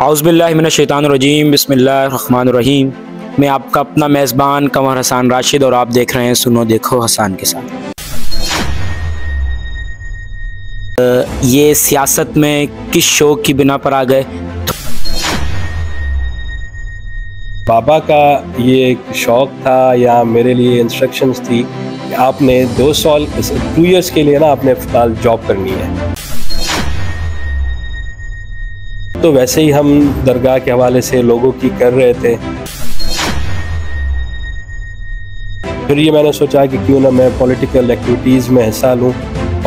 औज़ुबिल्लाहिमिनश्शैतानिर्रजीम बिस्मिल्लाहिर्रहमानिर्रहीम। मैं आपका अपना मेज़बान कमर हसन राशिद और आप देख रहे हैं सुनो देखो हसन के साथ। ये सियासत में किस शौक़ की बिना पर आ गए? बाबा का ये एक शौक़ था या मेरे लिए इंस्ट्रक्शंस थी कि आपने 2 इयर्स के लिए ना आपने फ़िलहाल जॉब करनी है। तो वैसे ही हम दरगाह के हवाले से लोगों की कर रहे थे। फिर ये मैंने सोचा कि क्यों ना मैं पॉलिटिकल एक्टिविटीज़ में हिस्सा लूँ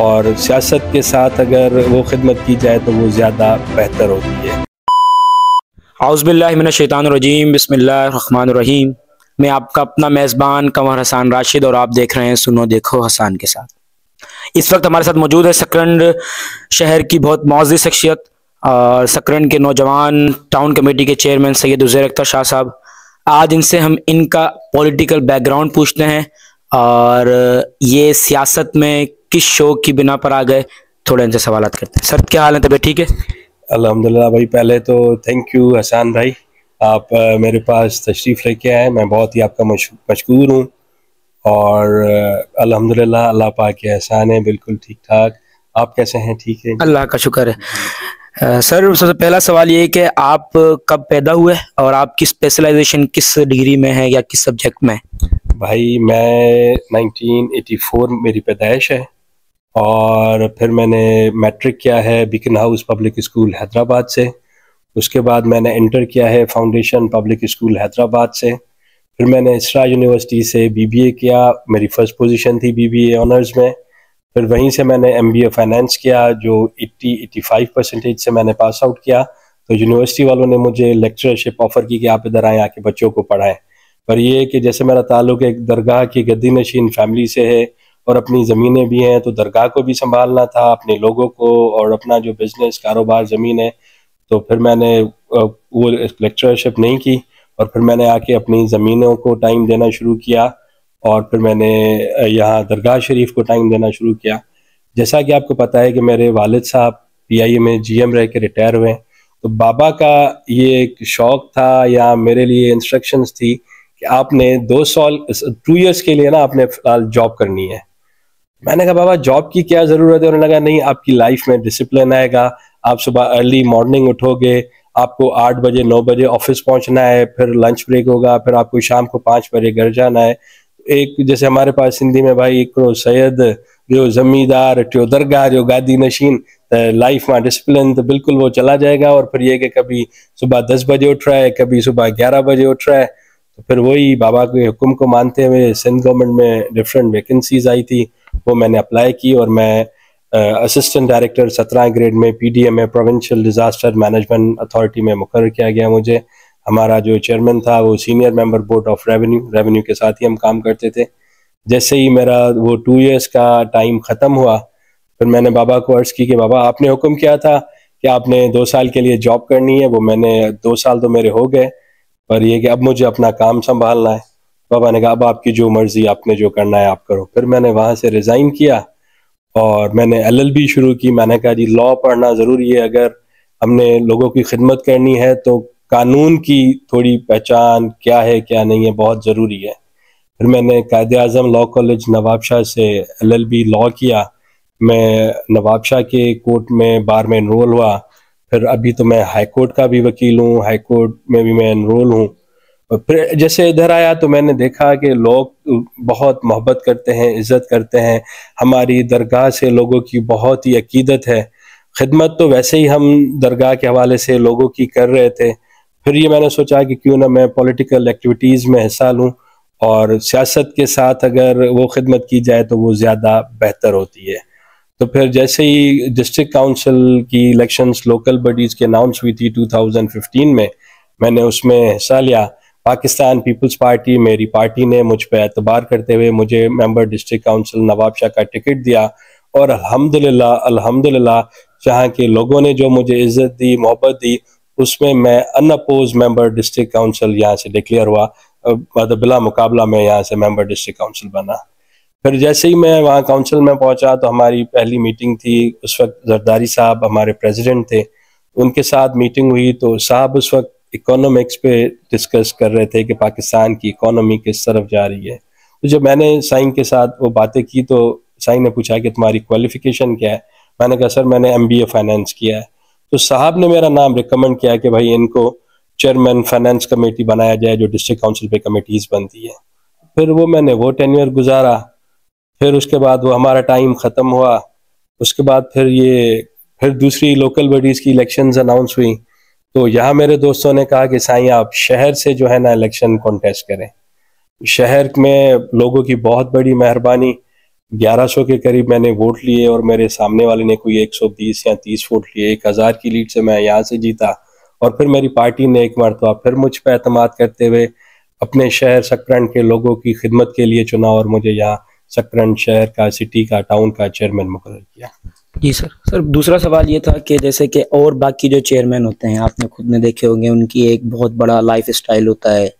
और सियासत के साथ अगर वो खिदमत की जाए तो वो ज़्यादा बेहतर होती है। औज़ुबिल्लाहिमिनश्शैतानिर्रजीम बिस्मिल्लाहिर्रहमानिर्रहीम। मैं आपका अपना मेज़बान कमर हसन राशिद और आप देख रहे हैं सुनो देखो हसन के साथ। इस वक्त हमारे साथ मौजूद है सकरंद शहर की बहुत मौज़ूद शख्सियत और सकरंद के नौजवान टाउन कमेटी के चेयरमैन सैयद उज़ैर अख्तर शाह साहब। आज इनसे हम इनका पॉलिटिकल बैकग्राउंड पूछते हैं और ये सियासत में किस शौक़ की बिना पर आ गए, थोड़े इनसे सवालात करते हैं। सर क्या हाल है, तबीयत ठीक है? अल्हम्दुलिल्लाह भाई, पहले तो थैंक यू हसन भाई, आप मेरे पास तशरीफ़ लेके आए। मैं बहुत ही आपका मशकूर हूँ और अल्हम्दुलिल्लाह अल्लाह पाक के एहसान है, बिल्कुल ठीक ठाक। आप कैसे हैं? ठीक है, अल्लाह का शुक्र है। सर सबसे पहला सवाल ये है कि आप कब पैदा हुए और आपकी स्पेशलाइजेशन किस डिग्री में है या किस सब्जेक्ट में? भाई मैं 1984 मेरी पैदाइश है और फिर मैंने मैट्रिक किया है beacon house public school Hyderabad से। उसके बाद मैंने इंटर किया है फाउंडेशन पब्लिक स्कूल हैदराबाद से। फिर मैंने इसरा यूनिवर्सिटी से बीबीए किया, मेरी फ़र्स्ट पोजीशन थी बीबीए ऑनर्स में। फिर वहीं से मैंने एमबीए फाइनेंस किया जो 85% से मैंने पास आउट किया। तो यूनिवर्सिटी वालों ने मुझे लेक्चरशिप ऑफ़र की कि आप इधर आएँ, आके बच्चों को पढ़ाएं। पर ये कि जैसे मेरा ताल्लुक़ एक दरगाह की गद्दी नशीन फैमिली से है और अपनी ज़मीनें भी हैं, तो दरगाह को भी संभालना था, अपने लोगों को, और अपना जो बिज़नेस कारोबार ज़मीन है। तो फिर मैंने वो लेक्चरशिप नहीं की और फिर मैंने आके अपनी ज़मीनों को टाइम देना शुरू किया और फिर मैंने यहाँ दरगाह शरीफ को टाइम देना शुरू किया। जैसा कि आपको पता है कि मेरे वालिद साहब पीआईए में जीएम रह के रिटायर हुए हैं, तो बाबा का ये एक शौक़ था या मेरे लिए इंस्ट्रक्शंस थी कि आपने 2 इयर्स के लिए ना आपने फ़िलहाल जॉब करनी है। मैंने कहा बाबा जॉब की क्या ज़रूरत है? उन्होंने कहा नहीं, आपकी लाइफ में डिसिप्लिन आएगा, आप सुबह अर्ली मॉर्निंग उठोगे, आपको 8 बजे 9 बजे ऑफिस पहुंचना है, फिर लंच ब्रेक होगा, फिर आपको शाम को 5 बजे घर जाना है। एक जैसे हमारे पास हिंदी में भाई एक सैयद जो ज़मींदार जो दरगाह जो गादी नशीन लाइफ में डिसिप्लिन तो बिल्कुल वो चला जाएगा। और फिर ये कि कभी सुबह 10 बजे उठ रहा है, कभी सुबह 11 बजे उठ रहा है। तो फिर वही बाबा के हुक्म को मानते हुए सिंध गवर्नमेंट में डिफरेंट वैकेंसीज आई थी, वो मैंने अप्लाई की और मैं असिस्टेंट डायरेक्टर 17 ग्रेड में पीडीएम में प्रोविंशियल डिज़ास्टर मैनेजमेंट अथॉरिटी में मुकर्रर किया गया मुझे। हमारा जो चेयरमैन था वो senior member board of revenue के साथ ही हम काम करते थे। जैसे ही मेरा वो 2 इयर्स का टाइम ख़त्म हुआ, फिर मैंने बाबा को अर्ज़ की कि बाबा आपने हुक्म किया था कि आपने 2 साल के लिए जॉब करनी है, वो मैंने 2 साल तो मेरे हो गए, पर ये कि अब मुझे अपना काम संभालना है। बाबा ने कहा अब आपकी जो मर्ज़ी, आपने जो करना है आप करो। फिर मैंने वहाँ से रिज़ाइन किया और मैंने एलएलबी शुरू की। मैंने कहा जी लॉ पढ़ना ज़रूरी है, अगर हमने लोगों की खिदमत करनी है तो कानून की थोड़ी पहचान क्या है क्या नहीं है बहुत ज़रूरी है। फिर मैंने कायदे-आज़म लॉ कॉलेज नवाबशाह से एलएलबी लॉ किया। मैं नवाबशाह के कोर्ट में बार में एनरोल हुआ। फिर अभी तो मैं हाई कोर्ट का भी वकील हूँ, हाई कोर्ट में भी मैं एनरोल हूँ। और फिर जैसे इधर आया तो मैंने देखा कि लोग बहुत मोहब्बत करते हैं, इज़्ज़त करते हैं। हमारी दरगाह से लोगों की बहुत ही अकीदत है। खिदमत तो वैसे ही हम दरगाह के हवाले से लोगों की कर रहे थे। फिर ये मैंने सोचा कि क्यों ना मैं पॉलिटिकल एक्टिविटीज़ में हिस्सा लूँ और सियासत के साथ अगर वो खिदमत की जाए तो वो ज़्यादा बेहतर होती है। तो फिर जैसे ही डिस्ट्रिक्ट काउंसिल की इलेक्शंस लोकल बॉडीज़ की अनाउंस हुई थी 2015 में, मैंने उसमें हिस्सा लिया। पाकिस्तान पीपल्स पार्टी मेरी पार्टी ने मुझ पर एतबार करते हुए मुझे मेंबर डिस्ट्रिक्ट काउंसिल नवाबशाह का टिकट दिया और अल्हम्दुलिल्लाह जहाँ के लोगों ने जो मुझे इज़्ज़त दी, मोहब्बत दी, उसमें मैं अनअपोज मेंबर डिस्ट्रिक्ट काउंसिल यहाँ से डिक्लेयर हुआ। मतलब बिला मुकाबला मैं यहाँ से मेंबर डिस्ट्रिक्ट काउंसिल बना। फिर जैसे ही मैं वहाँ काउंसिल में पहुँचा तो हमारी पहली मीटिंग थी। उस वक्त जरदारी साहब हमारे प्रेसिडेंट थे। उनके साथ मीटिंग हुई तो साहब उस वक्त इकोनॉमिक्स पे डिस्कस कर रहे थे कि पाकिस्तान की इकोनॉमी किस तरफ जा रही है। तो जब मैंने साइन के साथ वो बातें की तो साइन ने पूछा कि तुम्हारी क्वालिफिकेशन क्या है। मैंने कहा सर मैंने MBA फाइनेंस किया है। तो साहब ने मेरा नाम रिकमेंड किया कि भाई इनको चेयरमैन फाइनेंस कमेटी बनाया जाए जो डिस्ट्रिक्ट काउंसिल पे कमेटीज बनती है। फिर मैंने वो टेन्योर गुजारा। फिर उसके बाद वो हमारा टाइम ख़त्म हुआ। उसके बाद फिर दूसरी लोकल बॉडीज़ की इलेक्शंस अनाउंस हुई। तो यहाँ मेरे दोस्तों ने कहा कि साईं आप शहर से जो है ना इलेक्शन कॉन्टेस्ट करें। शहर में लोगों की बहुत बड़ी मेहरबानी, 1100 के करीब मैंने वोट लिए और मेरे सामने वाले ने कोई 120 या 30 वोट लिए। 1000 की लीड से मैं यहाँ से जीता। और फिर मेरी पार्टी ने एक मरतबा फिर मुझ पर एतमाद करते हुए अपने शहर सकरंड के लोगों की खिदमत के लिए चुना और मुझे यहाँ सकरंड शहर का, सिटी का, टाउन का चेयरमैन मुकर्रर किया। जी सर दूसरा सवाल ये था कि जैसे कि और बाकी जो चेयरमैन होते हैं आपने खुद ने देखे होंगे, उनकी एक बहुत बड़ा लाइफ स्टाइल होता है,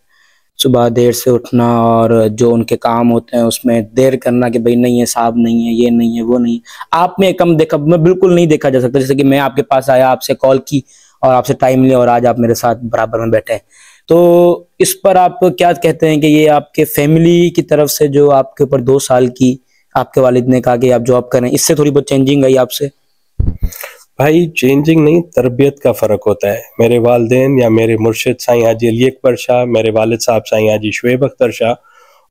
सुबह देर से उठना और जो उनके काम होते हैं उसमें देर करना कि भाई नहीं है साहब, नहीं है ये, नहीं है वो, नहीं। आप में कम देखा, मैं बिल्कुल नहीं देखा जा सकता। जैसे कि मैं आपके पास आया, आपसे कॉल की और आपसे टाइम लिया और आज आप मेरे साथ बराबर में बैठे हैं। तो इस पर आप क्या कहते हैं कि ये आपके फैमिली की तरफ से जो आपके ऊपर 2 साल की आपके वालिद ने कहा कि आप जॉब करें, इससे थोड़ी बहुत चेंजिंग आई आपसे? भाई चेंजिंग नहीं, तरबियत का फ़र्क होता है। मेरे वालिदैन या मेरे मुर्शिद साईं हाजी अली अकबर शाह, मेरे वालिद साहब साईं हाजी शुएब अख्तर शाह,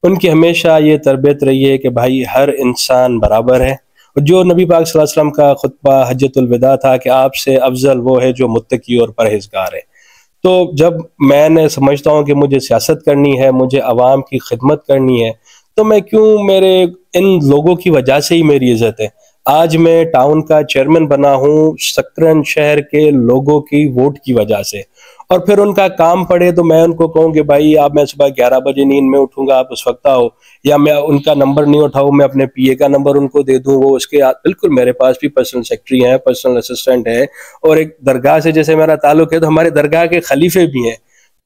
उनकी हमेशा ये तरबियत रही है कि भाई हर इंसान बराबर है। जो नबी पाक सल्लल्लाहु अलैहि वसल्लम का खुतबा हज्जतुल विदा था कि आपसे अफजल वो है जो मुत्तकी और परहेजगार है। तो जब मैंने समझता हूँ कि मुझे सियासत करनी है, मुझे आवाम की खिदमत करनी है, तो मैं क्यों, मेरे इन लोगों की वजह से ही मेरी इज्जत है। आज मैं टाउन का चेयरमैन बना हूँ सकरन शहर के लोगों की वोट की वजह से। और फिर उनका काम पड़े तो मैं उनको कहूँ कि भाई आप, मैं सुबह 11 बजे नींद में उठूंगा, आप उस वक्त आओ, या मैं उनका नंबर नहीं उठाऊँ, मैं अपने PA का नंबर उनको दे दूँ, वो उसके बिल्कुल, मेरे पास भी पर्सनल सेक्रेटरी है, पर्सनल असिस्टेंट है। और एक दरगाह से जैसे मेरा ताल्लुक है तो हमारे दरगाह के खलीफे भी हैं।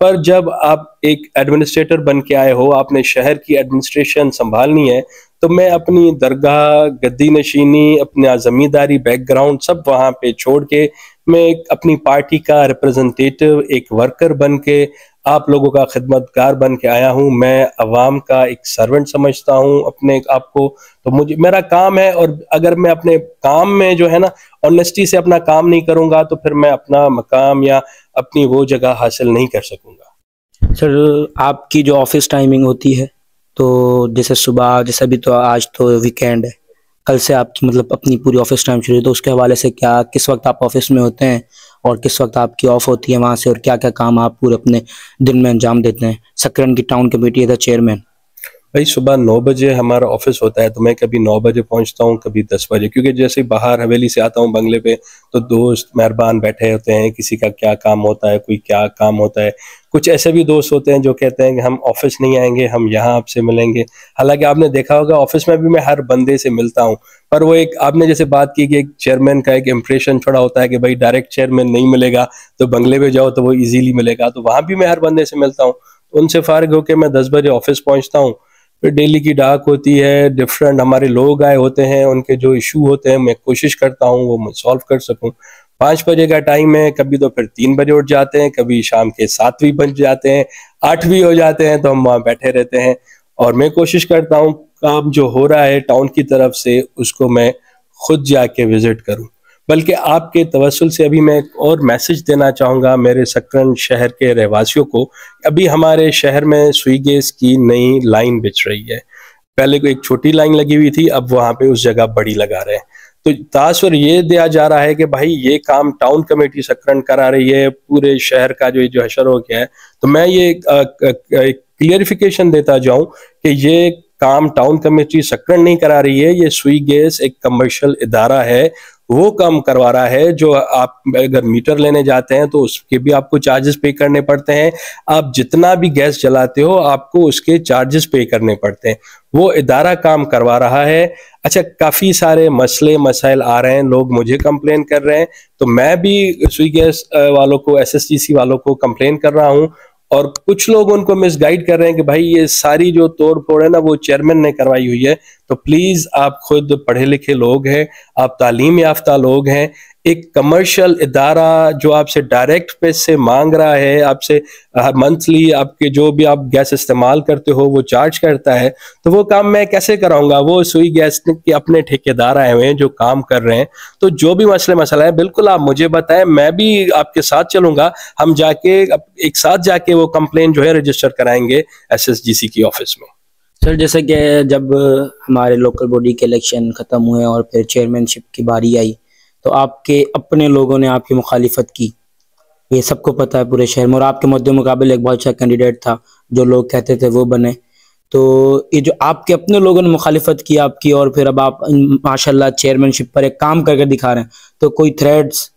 पर जब आप एक एडमिनिस्ट्रेटर बन के आए हो, आपने शहर की एडमिनिस्ट्रेशन संभालनी है, तो मैं अपनी दरगाह, गद्दी नशीनी, अपना जमींदारी बैकग्राउंड सब वहाँ पे छोड़ के मैं एक अपनी पार्टी का रिप्रेजेंटेटिव, एक वर्कर बन के, आप लोगों का खिदमतगार बन के आया हूँ। मैं अवाम का एक सर्वेंट समझता हूँ अपने आप को। तो मुझे, मेरा काम है, और अगर मैं अपने काम में जो है ना ऑनेस्टी से अपना काम नहीं करूँगा तो फिर मैं अपना मकाम या अपनी वो जगह हासिल नहीं कर सकूँगा। सर आपकी जो ऑफिस टाइमिंग होती है, तो जैसे सुबह, जैसे अभी तो आज तो वीकेंड है, कल से आपकी मतलब अपनी पूरी ऑफिस टाइम शुरू है, तो उसके हवाले से क्या, किस वक्त आप ऑफिस में होते हैं और किस वक्त आपकी ऑफ होती है वहाँ से, और क्या क्या काम आप पूरे अपने दिन में अंजाम देते हैं सकरन की टाउन कमेटी एज चेयरमैन? भाई सुबह 9 बजे हमारा ऑफिस होता है, तो मैं कभी 9 बजे पहुंचता हूं, कभी 10 बजे, क्योंकि जैसे बाहर हवेली से आता हूं बंगले पे तो दोस्त मेहरबान बैठे होते हैं, किसी का क्या काम होता है, कोई क्या काम होता है। कुछ ऐसे भी दोस्त होते हैं जो कहते हैं कि हम ऑफिस नहीं आएंगे, हम यहाँ आपसे मिलेंगे। हालांकि आपने देखा होगा ऑफिस में भी मैं हर बंदे से मिलता हूँ, पर वो एक आपने जैसे बात की कि एक चेयरमैन का एक इम्प्रेशन थोड़ा होता है कि भाई डायरेक्ट चेयरमैन नहीं मिलेगा, तो बंगले पे जाओ तो वो ईजिली मिलेगा, तो वहाँ भी मैं हर बंदे से मिलता हूँ। उनसे फारिग होकर मैं 10 बजे ऑफिस पहुँचता हूँ। फिर डेली की डाक होती है, डिफरेंट हमारे लोग आए होते हैं, उनके जो इशू होते हैं मैं कोशिश करता हूँ वो मैं सॉल्व कर सकूँ। 5 बजे का टाइम है, कभी तो फिर 3 बजे उठ जाते हैं, कभी शाम के 7 भी बज जाते हैं, 8 भी हो जाते हैं, तो हम वहाँ बैठे रहते हैं। और मैं कोशिश करता हूँ काम जो हो रहा है टाउन की तरफ से उसको मैं खुद जाके विजिट करूँ। बल्कि आपके तवस्सुल से अभी मैं एक और मैसेज देना चाहूँगा मेरे सकरन शहर के रहवासियों को। अभी हमारे शहर में सुई गैस की नई लाइन बिछ रही है। पहले को एक छोटी लाइन लगी हुई थी, अब वहाँ पे उस जगह बड़ी लगा रहे हैं। तो तासुर ये दिया जा रहा है कि भाई ये काम टाउन कमेटी सकरन करा रही है, पूरे शहर का जो हशर हो गया है। तो मैं ये क्लियरिफिकेशन देता जाऊँ कि ये काम टाउन कमेटी सकरन नहीं करा रही है, ये सुई गैस एक कमर्शियल इदारा है, वो काम करवा रहा है। जो आप अगर मीटर लेने जाते हैं तो उसके भी आपको चार्जेस पे करने पड़ते हैं, आप जितना भी गैस जलाते हो आपको उसके चार्जेस पे करने पड़ते हैं, वो इदारा काम करवा रहा है। अच्छा, काफ़ी सारे मसले मसाइल आ रहे हैं, लोग मुझे कंप्लेन कर रहे हैं, तो मैं भी सुई गैस वालों को, SSTC वालों को कंप्लेन कर रहा हूँ। और कुछ लोग उनको मिसगाइड कर रहे हैं कि भाई ये सारी जो तोड़ फोड़ है ना वो चेयरमैन ने करवाई हुई है, तो प्लीज आप खुद पढ़े लिखे लोग हैं, आप तालीम याफ्ता लोग हैं, एक कमर्शियल इदारा जो आपसे डायरेक्ट पैसे मांग रहा है, आपसे मंथली आपके जो भी आप गैस इस्तेमाल करते हो वो चार्ज करता है, तो वो काम मैं कैसे कराऊंगा? वो सुई गैस के अपने ठेकेदार आए हुए हैं जो काम कर रहे हैं। तो जो भी मसला है बिल्कुल आप मुझे बताएं, मैं भी आपके साथ चलूंगा, हम जाके एक साथ जाके वो कंप्लेन जो है रजिस्टर कराएंगे SSGC की ऑफिस में। सर जैसे कि जब हमारे लोकल बॉडी के इलेक्शन ख़त्म हुए और फिर चेयरमैनशिप की बारी आई, तो आपके अपने लोगों ने आपकी मुखालिफत की, ये सबको पता है पूरे शहर में, और आपके मद्दे मुकाबले एक बहुत अच्छा कैंडिडेट था जो लोग कहते थे वो बने। तो ये जो आपके अपने लोगों ने मुखालिफत की आपकी, और फिर अब आप माशाल्लाह चेयरमैनशिप पर एक काम करके दिखा रहे हैं, तो कोई थ्रेड्स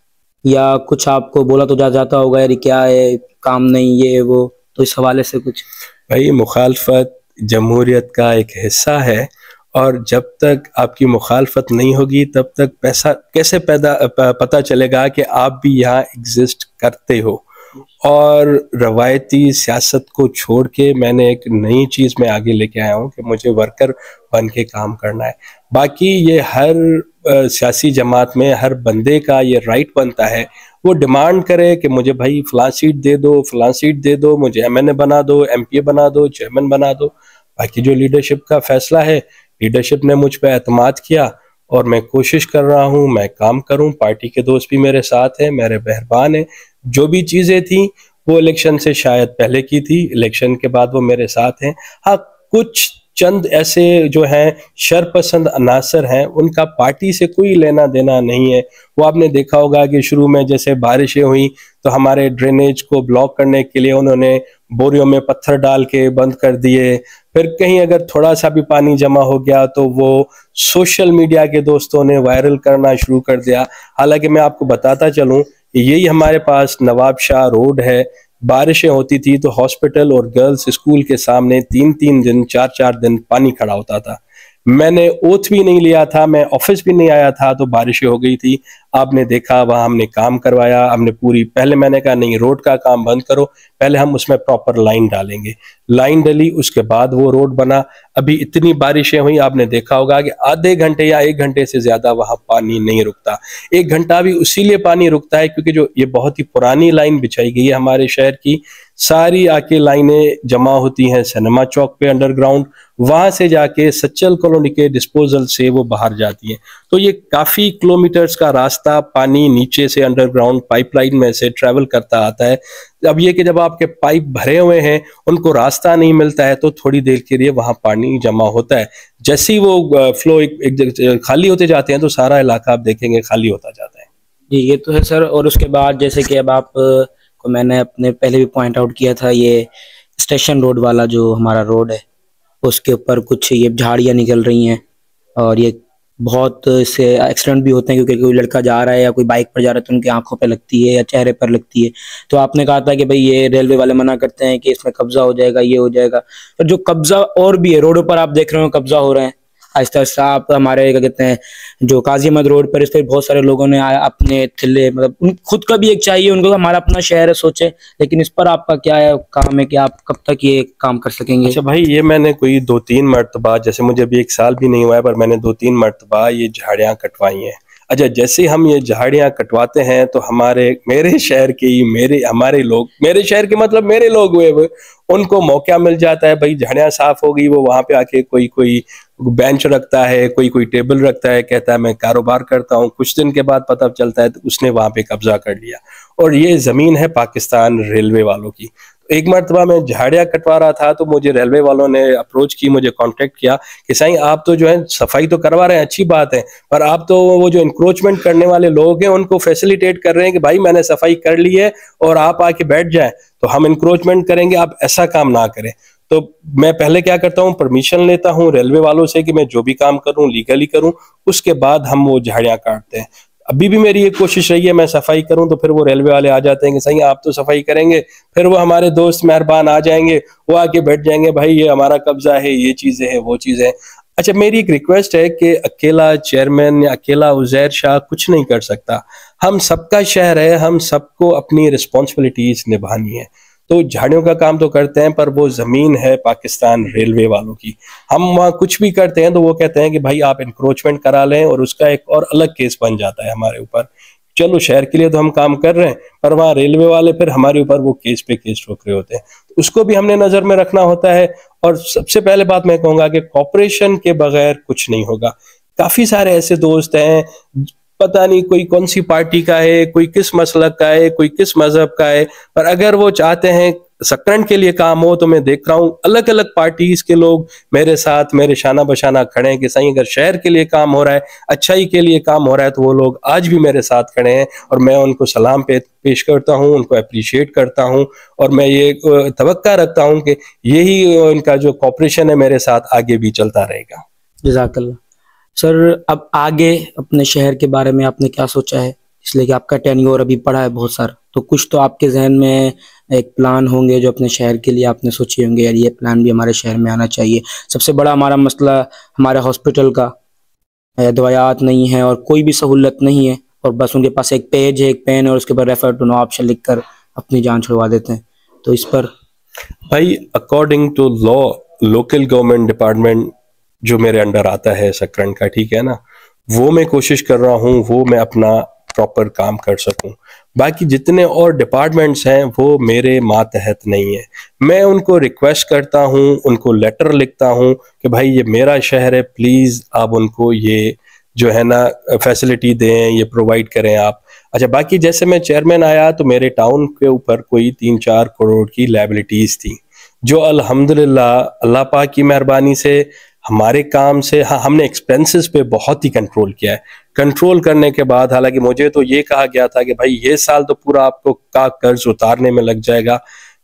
या कुछ आपको बोला तो जाता होगा यार क्या है, काम नहीं ये वो, तो इस हवाले से कुछ? भाई मुखालफत जमहूरियत का एक हिस्सा है, और जब तक आपकी मुखालफत नहीं होगी तब तक पैसा कैसे पता चलेगा कि आप भी यहाँ एग्जिस्ट करते हो। और रवायती सियासत को छोड़ के मैंने एक नई चीज़ में आगे लेके आया हूँ कि मुझे वर्कर बन के काम करना है। बाकी ये हर सियासी जमात में हर बंदे का ये राइट बनता है, वो डिमांड करे कि मुझे भाई फलां सीट दे दो, फलां सीट दे दो, मुझे MNA बना दो, MPA बना दो, चेयरमैन बना दो। बाकी जो लीडरशिप का फैसला है, लीडरशिप ने मुझ पर एतमाद किया और मैं कोशिश कर रहा हूँ मैं काम करूँ। पार्टी के दोस्त भी मेरे साथ हैं, मेरे मेहरबान हैं। जो भी चीज़ें थी वो इलेक्शन से शायद पहले की थी, इलेक्शन के बाद वो मेरे साथ हैं। हाँ, कुछ चंद ऐसे जो हैं शरपसंद अनासर हैं, उनका पार्टी से कोई लेना देना नहीं है। वो आपने देखा होगा कि शुरू में जैसे बारिशें हुई तो हमारे ड्रेनेज को ब्लॉक करने के लिए उन्होंने बोरियों में पत्थर डाल के बंद कर दिए। फिर कहीं अगर थोड़ा सा भी पानी जमा हो गया तो वो सोशल मीडिया के दोस्तों ने वायरल करना शुरू कर दिया। हालांकि मैं आपको बताता चलूं, यही हमारे पास नवाब शाह रोड है, बारिशें होती थी तो हॉस्पिटल और गर्ल्स स्कूल के सामने 3-3 दिन 4-4 दिन पानी खड़ा होता था। मैंने ओथ भी नहीं लिया था, मैं ऑफिस भी नहीं आया था, तो बारिशें हो गई थी। आपने देखा वहाँ हमने काम करवाया, हमने पूरी, पहले मैंने कहा नहीं रोड का काम बंद करो, पहले हम उसमें प्रॉपर लाइन डालेंगे। लाइन डली, उसके बाद वो रोड बना। अभी इतनी बारिशें हुई, आपने देखा होगा कि आधे घंटे या 1 घंटे से ज्यादा वहाँ पानी नहीं रुकता। 1 घंटा भी उसीलिए पानी रुकता है क्योंकि जो ये बहुत ही पुरानी लाइन बिछाई गई है हमारे शहर की, सारी आके लाइनें जमा होती हैं सिनेमा चौक पे अंडरग्राउंड, वहां से जाके सच्चल कॉलोनी के डिस्पोजल से वो बाहर जाती हैं। तो ये काफी किलोमीटर्स का रास्ता पानी नीचे से अंडरग्राउंड पाइपलाइन में से ट्रेवल करता आता है। अब ये कि जब आपके पाइप भरे हुए हैं, उनको रास्ता नहीं मिलता है, तो थोड़ी देर के लिए वहां पानी जमा होता है। जैसे ही वो फ्लो एक खाली होते जाते हैं तो सारा इलाका आप देखेंगे खाली होता जाता है। जी ये तो है सर। और उसके बाद जैसे कि अब आप को मैंने अपने पहले भी पॉइंट आउट किया था, ये स्टेशन रोड वाला जो हमारा रोड है उसके ऊपर कुछ ये झाड़ियाँ निकल रही हैं, और ये बहुत इससे एक्सीडेंट भी होते हैं क्योंकि कोई लड़का जा रहा है या कोई बाइक पर जा रहा है तो उनकी आंखों पे लगती है या चेहरे पर लगती है। तो आपने कहा था कि भाई ये रेलवे वाले मना करते हैं कि इसमें कब्जा हो जाएगा, ये हो जाएगा, पर जो कब्जा और भी है रोडों पर आप देख रहे हो कब्जा हो रहे हैं आहिस्ता आहिस्ता। आप हमारे क्या कहते हैं जो काजी अहमद रोड पर, इस पर बहुत सारे लोगों ने अपने थिल्ले, मतलब खुद का भी एक चाहिए उनको, हमारा अपना शहर है सोचे, लेकिन इस पर आपका क्या है काम है कि आप कब तक ये काम कर सकेंगे? अच्छा भाई, ये मैंने कोई 2-3 मरतबा, जैसे मुझे अभी 1 साल भी नहीं हुआ है, पर मैंने 2-3 मरतबा ये झाड़ियाँ कटवाई हैं। अच्छा, जैसे हम ये झाड़ियाँ कटवाते हैं तो मेरे शहर के ही हमारे लोग, मेरे शहर के मतलब मेरे लोग हुए वो, उनको मौका मिल जाता है, भाई झाड़ियाँ साफ हो गई, वो वहां पे आके कोई बेंच रखता है, कोई टेबल रखता है, कहता है मैं कारोबार करता हूँ। कुछ दिन के बाद पता चलता है तो उसने वहां पे कब्जा कर लिया, और ये जमीन है पाकिस्तान रेलवे वालों की। एक मरतबा मैं झाड़ियाँ कटवा रहा था तो मुझे रेलवे वालों ने अप्रोच की, मुझे कांटेक्ट किया कि साईं आप तो जो है सफाई तो करवा रहे हैं, अच्छी बात है, पर आप तो वो जो इंक्रोचमेंट करने वाले लोग हैं उनको फैसिलिटेट कर रहे हैं कि भाई मैंने सफाई कर ली है और आप आके बैठ जाएं, तो हम इंक्रोचमेंट करेंगे, आप ऐसा काम ना करें। तो मैं पहले क्या करता हूँ, परमिशन लेता हूँ रेलवे वालों से कि मैं जो भी काम करूँ लीगली करूँ, उसके बाद हम वो झाड़ियाँ काटते हैं। अभी भी मेरी ये कोशिश रही है मैं सफाई करूं, तो फिर वो रेलवे वाले आ जाते हैं कि सही आप तो सफाई करेंगे, फिर वो हमारे दोस्त मेहरबान आ जाएंगे, वो आके बैठ जाएंगे, भाई ये हमारा कब्जा है, ये चीजें हैं, वो चीजें हैं। अच्छा, मेरी एक रिक्वेस्ट है कि अकेला चेयरमैन या अकेला उजैर शाह कुछ नहीं कर सकता। हम सबका शहर है, हम सबको अपनी रिस्पॉन्सिबिलिटीज निभानी है। तो झाड़ियों का काम तो करते हैं, पर वो जमीन है पाकिस्तान रेलवे वालों की। हम वहाँ कुछ भी करते हैं तो वो कहते हैं कि भाई आप इंक्रोचमेंट करा लें, और उसका एक और अलग केस बन जाता है हमारे ऊपर। चलो शहर के लिए तो हम काम कर रहे हैं, पर वहाँ रेलवे वाले फिर हमारे ऊपर वो केस पे केस ठोक रहे होते हैं, तो उसको भी हमने नजर में रखना होता है। और सबसे पहले बात मैं कहूंगा कि कॉपरेशन के बगैर कुछ नहीं होगा। काफी सारे ऐसे दोस्त हैं, पता नहीं कोई कौन सी पार्टी का है, कोई किस मसलक का है, कोई किस मजहब का है, पर अगर वो चाहते हैं सकरन के लिए काम हो, तो मैं देख रहा हूं अलग अलग पार्टीज के लोग मेरे साथ मेरे शाना बशाना खड़े हैं कि सही अगर शहर के लिए काम हो रहा है, अच्छाई के लिए काम हो रहा है, तो वो लोग आज भी मेरे साथ खड़े हैं। और मैं उनको सलाम पेश करता हूं, उनको अप्रिशिएट करता हूं, और मैं ये तवक्का रखता हूं कि यही उनका जो कॉपरेशन है मेरे साथ आगे भी चलता रहेगा। जज़ाकल्लाह। सर, अब आगे अपने शहर के बारे में आपने क्या सोचा है? इसलिए कि आपका टेन्योर अभी पड़ा है बहुत सारा, तो कुछ तो आपके जहन में एक प्लान होंगे जो अपने शहर के लिए आपने सोचे होंगे, यार ये प्लान भी हमारे शहर में आना चाहिए। सबसे बड़ा हमारा मसला हमारे हॉस्पिटल का, दवायात नहीं है और कोई भी सहूलत नहीं है, और बस उनके पास एक पेज है, एक पेन है, और उसके बाद रेफर टू नो ऑप्शन लिख कर अपनी जान छुड़वा देते हैं। तो इस पर भाई according to law, local government department जो मेरे अंडर आता है सकरन का, ठीक है ना, वो मैं कोशिश कर रहा हूँ वो मैं अपना प्रॉपर काम कर सकूं। बाकी जितने और डिपार्टमेंट्स हैं वो मेरे मातहत नहीं है। मैं उनको रिक्वेस्ट करता हूँ, उनको लेटर लिखता हूँ कि भाई ये मेरा शहर है, प्लीज़ आप उनको ये जो है ना फैसिलिटी दें, ये प्रोवाइड करें आप। अच्छा, बाकी जैसे मैं चेयरमैन आया तो मेरे टाउन के ऊपर कोई 3-4 करोड़ की लायबिलिटीज़ थी, जो अल्हम्दुलिल्लाह अल्लाह पाक की मेहरबानी से हमारे काम से, हाँ, हमने एक्सपेंसेस पे बहुत ही कंट्रोल किया है। कंट्रोल करने के बाद हालांकि मुझे तो ये कहा गया था कि भाई ये साल तो पूरा आपको का कर्ज उतारने में लग जाएगा,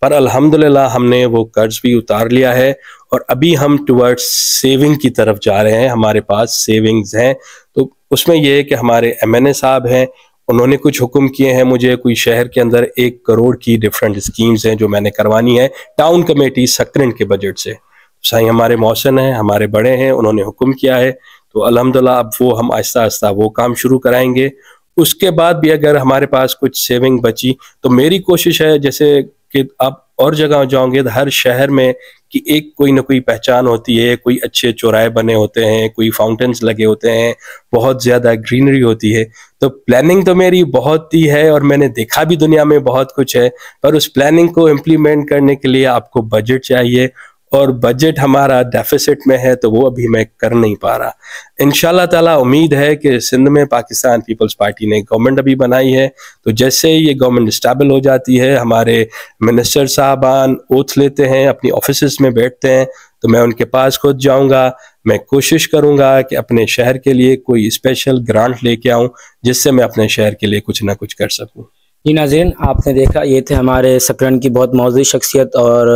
पर अल्हम्दुलिल्लाह हमने वो कर्ज भी उतार लिया है, और अभी हम टुवर्ड्स सेविंग की तरफ जा रहे हैं। हमारे पास सेविंग्स हैं, तो उसमें ये है कि हमारे MNA साहब हैं, उन्होंने कुछ हुक्म किए हैं मुझे, कोई शहर के अंदर 1 करोड़ की डिफरेंट स्कीम्स हैं जो मैंने करवानी है टाउन कमेटी सकरन के बजट से। साईं हमारे मौसन हैं, हमारे बड़े हैं, उन्होंने हुक्म किया है, तो अल्हम्दुलिल्लाह अब वो हम आहिस्ता आहिस्ता वो काम शुरू कराएंगे। उसके बाद भी अगर हमारे पास कुछ सेविंग बची तो मेरी कोशिश है, जैसे कि आप और जगह जाओगे तो हर शहर में कि एक कोई ना कोई पहचान होती है, कोई अच्छे चौराहे बने होते हैं, कोई फाउंटेन्स लगे होते हैं, बहुत ज़्यादा ग्रीनरी होती है। तो प्लानिंग तो मेरी बहुत ही है और मैंने देखा भी दुनिया में बहुत कुछ है, पर उस प्लानिंग को इम्प्लीमेंट करने के लिए आपको बजट चाहिए, और बजट हमारा डेफिसिट में है, तो वो अभी मैं कर नहीं पा रहा। इंशाल्लाह ताला उम्मीद है कि सिंध में पाकिस्तान पीपल्स पार्टी ने गवर्नमेंट अभी बनाई है, तो जैसे ही ये गवर्नमेंट स्टेबल हो जाती है, हमारे मिनिस्टर साहबान ओथ लेते हैं, अपनी ऑफिसेस में बैठते हैं, तो मैं उनके पास खुद जाऊंगा। मैं कोशिश करूंगा कि अपने शहर के लिए कोई स्पेशल ग्रांट लेके आऊं, जिससे मैं अपने शहर के लिए कुछ ना कुछ कर सकूं। जी नाज़रीन, आपने देखा ये थे हमारे सकरन की बहुत मौजूद शख्सियत और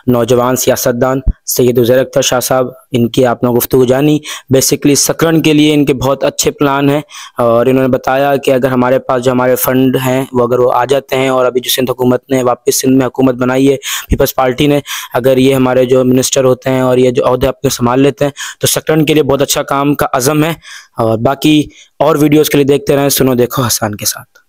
नौजवान सियासतदान सैयद उज़ैर अख्तर शाह साहब। इनकी आपने गुफ्तगू जानी। बेसिकली सकरन के लिए इनके बहुत अच्छे प्लान हैं, और इन्होंने बताया कि अगर हमारे पास जो हमारे फंड हैं वो अगर वो आ जाते हैं, और अभी जो सिंध हुकूमत ने वापस सिंध में हुकूमत बनाई है पीपल्स पार्टी ने, अगर ये हमारे जो मिनिस्टर होते हैं और ये जो अहदे अपने संभाल लेते हैं, तो सकरन के लिए बहुत अच्छा काम का अज़म है। और बाकी और वीडियोज़ के लिए देखते रहें सुनो देखो हसन के साथ।